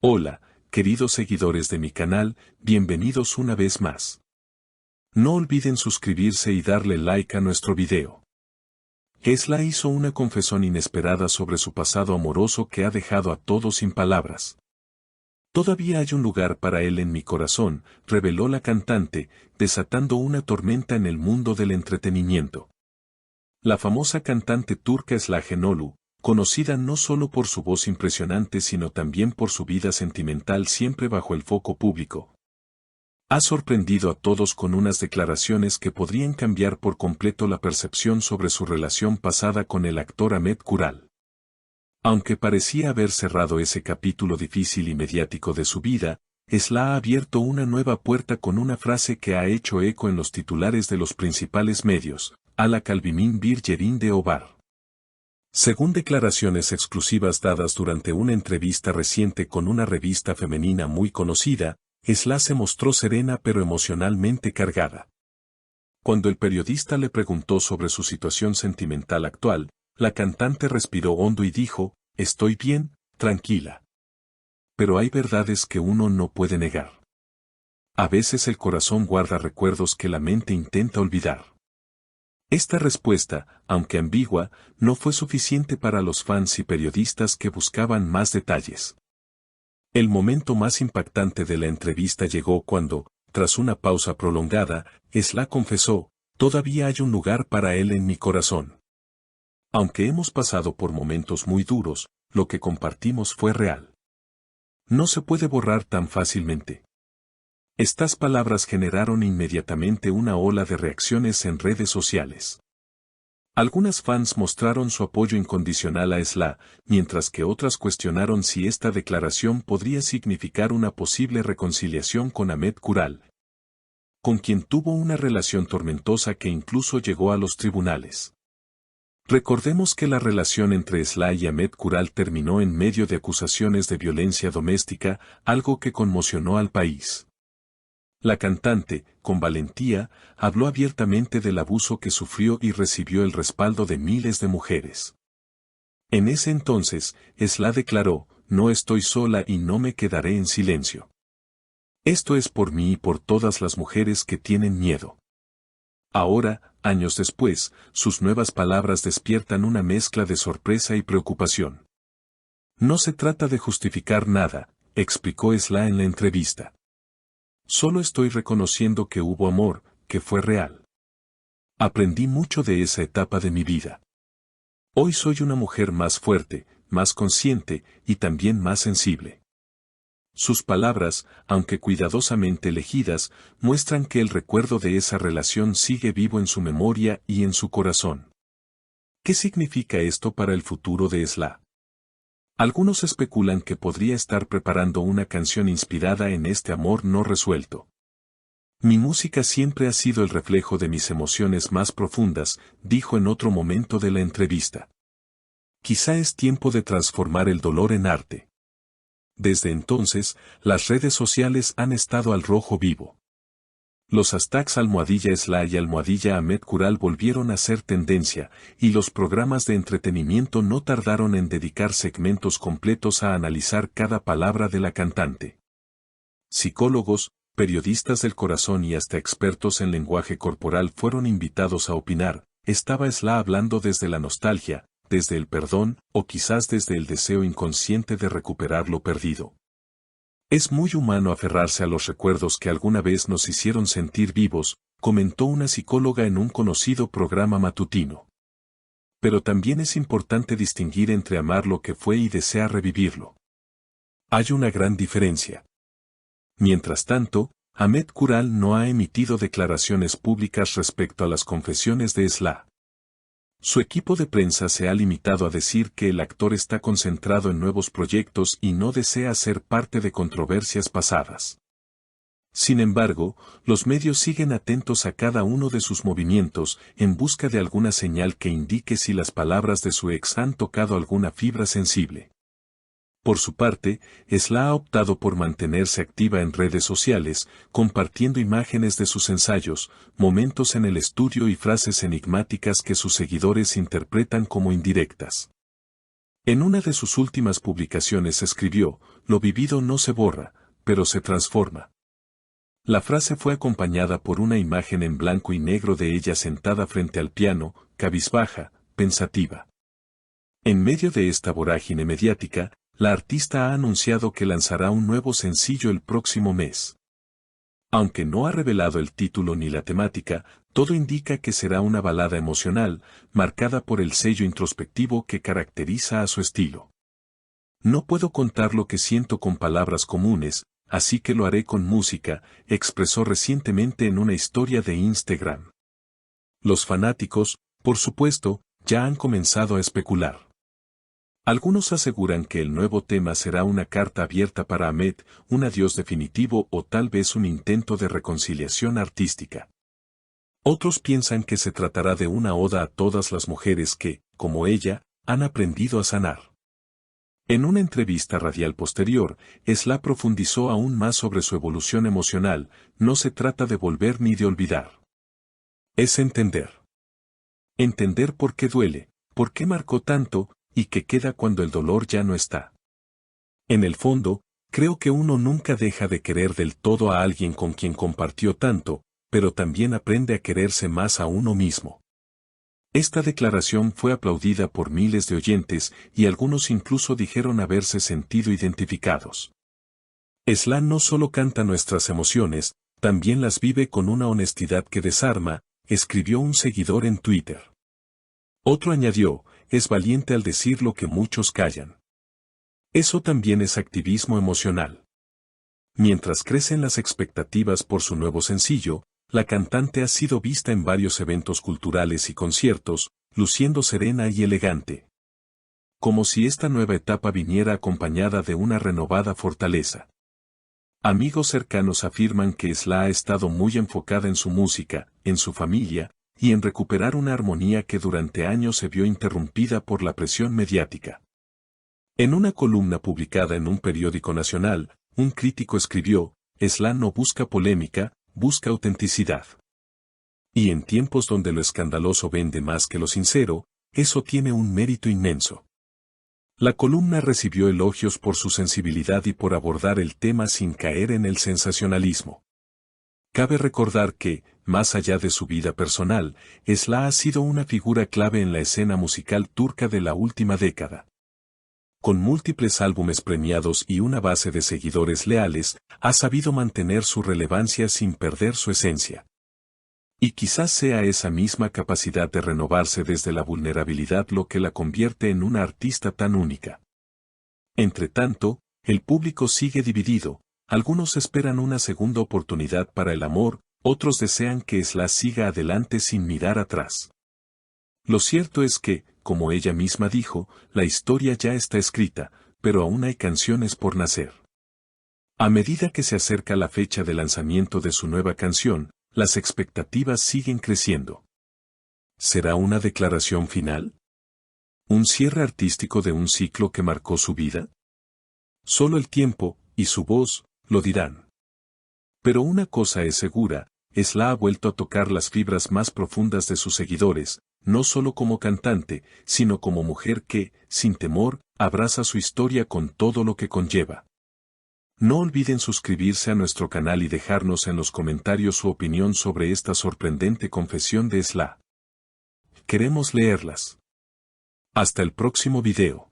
Hola, queridos seguidores de mi canal, bienvenidos una vez más. No olviden suscribirse y darle like a nuestro video. Esla hizo una confesión inesperada sobre su pasado amoroso que ha dejado a todos sin palabras. Todavía hay un lugar para él en mi corazón, reveló la cantante, desatando una tormenta en el mundo del entretenimiento. La famosa cantante turca Esla Şenolu, conocida no solo por su voz impresionante sino también por su vida sentimental siempre bajo el foco público, ha sorprendido a todos con unas declaraciones que podrían cambiar por completo la percepción sobre su relación pasada con el actor Ahmet Kural. Aunque parecía haber cerrado ese capítulo difícil y mediático de su vida, Esla ha abierto una nueva puerta con una frase que ha hecho eco en los titulares de los principales medios: "Ala kalbimin bir yerinde o var". Según declaraciones exclusivas dadas durante una entrevista reciente con una revista femenina muy conocida, Esla se mostró serena pero emocionalmente cargada. Cuando el periodista le preguntó sobre su situación sentimental actual, la cantante respiró hondo y dijo: "Estoy bien, tranquila. Pero hay verdades que uno no puede negar. A veces el corazón guarda recuerdos que la mente intenta olvidar". Esta respuesta, aunque ambigua, no fue suficiente para los fans y periodistas que buscaban más detalles. El momento más impactante de la entrevista llegó cuando, tras una pausa prolongada, Esla confesó: "Todavía hay un lugar para él en mi corazón. Aunque hemos pasado por momentos muy duros, lo que compartimos fue real. No se puede borrar tan fácilmente". Estas palabras generaron inmediatamente una ola de reacciones en redes sociales. Algunas fans mostraron su apoyo incondicional a Esla, mientras que otras cuestionaron si esta declaración podría significar una posible reconciliación con Ahmet Kural, con quien tuvo una relación tormentosa que incluso llegó a los tribunales. Recordemos que la relación entre Esla y Ahmet Kural terminó en medio de acusaciones de violencia doméstica, algo que conmocionó al país. La cantante, con valentía, habló abiertamente del abuso que sufrió y recibió el respaldo de miles de mujeres. En ese entonces, Esla declaró: "No estoy sola y no me quedaré en silencio. Esto es por mí y por todas las mujeres que tienen miedo". Ahora, años después, sus nuevas palabras despiertan una mezcla de sorpresa y preocupación. "No se trata de justificar nada", explicó Esla en la entrevista. "Solo estoy reconociendo que hubo amor, que fue real. Aprendí mucho de esa etapa de mi vida. Hoy soy una mujer más fuerte, más consciente y también más sensible". Sus palabras, aunque cuidadosamente elegidas, muestran que el recuerdo de esa relación sigue vivo en su memoria y en su corazón. ¿Qué significa esto para el futuro de Esla? Algunos especulan que podría estar preparando una canción inspirada en este amor no resuelto. "Mi música siempre ha sido el reflejo de mis emociones más profundas", dijo en otro momento de la entrevista. "Quizá es tiempo de transformar el dolor en arte". Desde entonces, las redes sociales han estado al rojo vivo. Los hashtags #Esla y #Ahmet Kural volvieron a ser tendencia, y los programas de entretenimiento no tardaron en dedicar segmentos completos a analizar cada palabra de la cantante. Psicólogos, periodistas del corazón y hasta expertos en lenguaje corporal fueron invitados a opinar. ¿Estaba Esla hablando desde la nostalgia, desde el perdón, o quizás desde el deseo inconsciente de recuperar lo perdido? "Es muy humano aferrarse a los recuerdos que alguna vez nos hicieron sentir vivos", comentó una psicóloga en un conocido programa matutino. "Pero también es importante distinguir entre amar lo que fue y desear revivirlo. Hay una gran diferencia". Mientras tanto, Ahmet Kural no ha emitido declaraciones públicas respecto a las confesiones de Esla. Su equipo de prensa se ha limitado a decir que el actor está concentrado en nuevos proyectos y no desea ser parte de controversias pasadas. Sin embargo, los medios siguen atentos a cada uno de sus movimientos, en busca de alguna señal que indique si las palabras de su ex han tocado alguna fibra sensible. Por su parte, Esla ha optado por mantenerse activa en redes sociales, compartiendo imágenes de sus ensayos, momentos en el estudio y frases enigmáticas que sus seguidores interpretan como indirectas. En una de sus últimas publicaciones escribió: lo vivido no se borra, pero se transforma. La frase fue acompañada por una imagen en blanco y negro de ella sentada frente al piano, cabizbaja, pensativa. En medio de esta vorágine mediática, la artista ha anunciado que lanzará un nuevo sencillo el próximo mes. Aunque no ha revelado el título ni la temática, todo indica que será una balada emocional, marcada por el sello introspectivo que caracteriza a su estilo. No puedo contar lo que siento con palabras comunes, así que lo haré con música, expresó recientemente en una historia de Instagram. Los fanáticos, por supuesto, ya han comenzado a especular. Algunos aseguran que el nuevo tema será una carta abierta para Ahmed, un adiós definitivo o tal vez un intento de reconciliación artística. Otros piensan que se tratará de una oda a todas las mujeres que, como ella, han aprendido a sanar. En una entrevista radial posterior, Sla profundizó aún más sobre su evolución emocional. No se trata de volver ni de olvidar. Es entender. Entender por qué duele, por qué marcó tanto, y qué queda cuando el dolor ya no está. En el fondo, creo que uno nunca deja de querer del todo a alguien con quien compartió tanto, pero también aprende a quererse más a uno mismo. Esta declaración fue aplaudida por miles de oyentes y algunos incluso dijeron haberse sentido identificados. Sla no solo canta nuestras emociones, también las vive con una honestidad que desarma, escribió un seguidor en Twitter. Otro añadió, es valiente al decir lo que muchos callan. Eso también es activismo emocional. Mientras crecen las expectativas por su nuevo sencillo, la cantante ha sido vista en varios eventos culturales y conciertos, luciendo serena y elegante. Como si esta nueva etapa viniera acompañada de una renovada fortaleza. Amigos cercanos afirman que Sla ha estado muy enfocada en su música, en su familia, y en recuperar una armonía que durante años se vio interrumpida por la presión mediática. En una columna publicada en un periódico nacional, un crítico escribió, Sla no busca polémica, busca autenticidad. Y en tiempos donde lo escandaloso vende más que lo sincero, eso tiene un mérito inmenso. La columna recibió elogios por su sensibilidad y por abordar el tema sin caer en el sensacionalismo. Cabe recordar que, más allá de su vida personal, Sla ha sido una figura clave en la escena musical turca de la última década. Con múltiples álbumes premiados y una base de seguidores leales, ha sabido mantener su relevancia sin perder su esencia. Y quizás sea esa misma capacidad de renovarse desde la vulnerabilidad lo que la convierte en una artista tan única. Entre tanto, el público sigue dividido. Algunos esperan una segunda oportunidad para el amor, otros desean que Sla siga adelante sin mirar atrás. Lo cierto es que, como ella misma dijo, la historia ya está escrita, pero aún hay canciones por nacer. A medida que se acerca la fecha de lanzamiento de su nueva canción, las expectativas siguen creciendo. ¿Será una declaración final? ¿Un cierre artístico de un ciclo que marcó su vida? Solo el tiempo, y su voz, lo dirán. Pero una cosa es segura, Sla ha vuelto a tocar las fibras más profundas de sus seguidores, no solo como cantante, sino como mujer que, sin temor, abraza su historia con todo lo que conlleva. No olviden suscribirse a nuestro canal y dejarnos en los comentarios su opinión sobre esta sorprendente confesión de Sla. Queremos leerlas. Hasta el próximo video.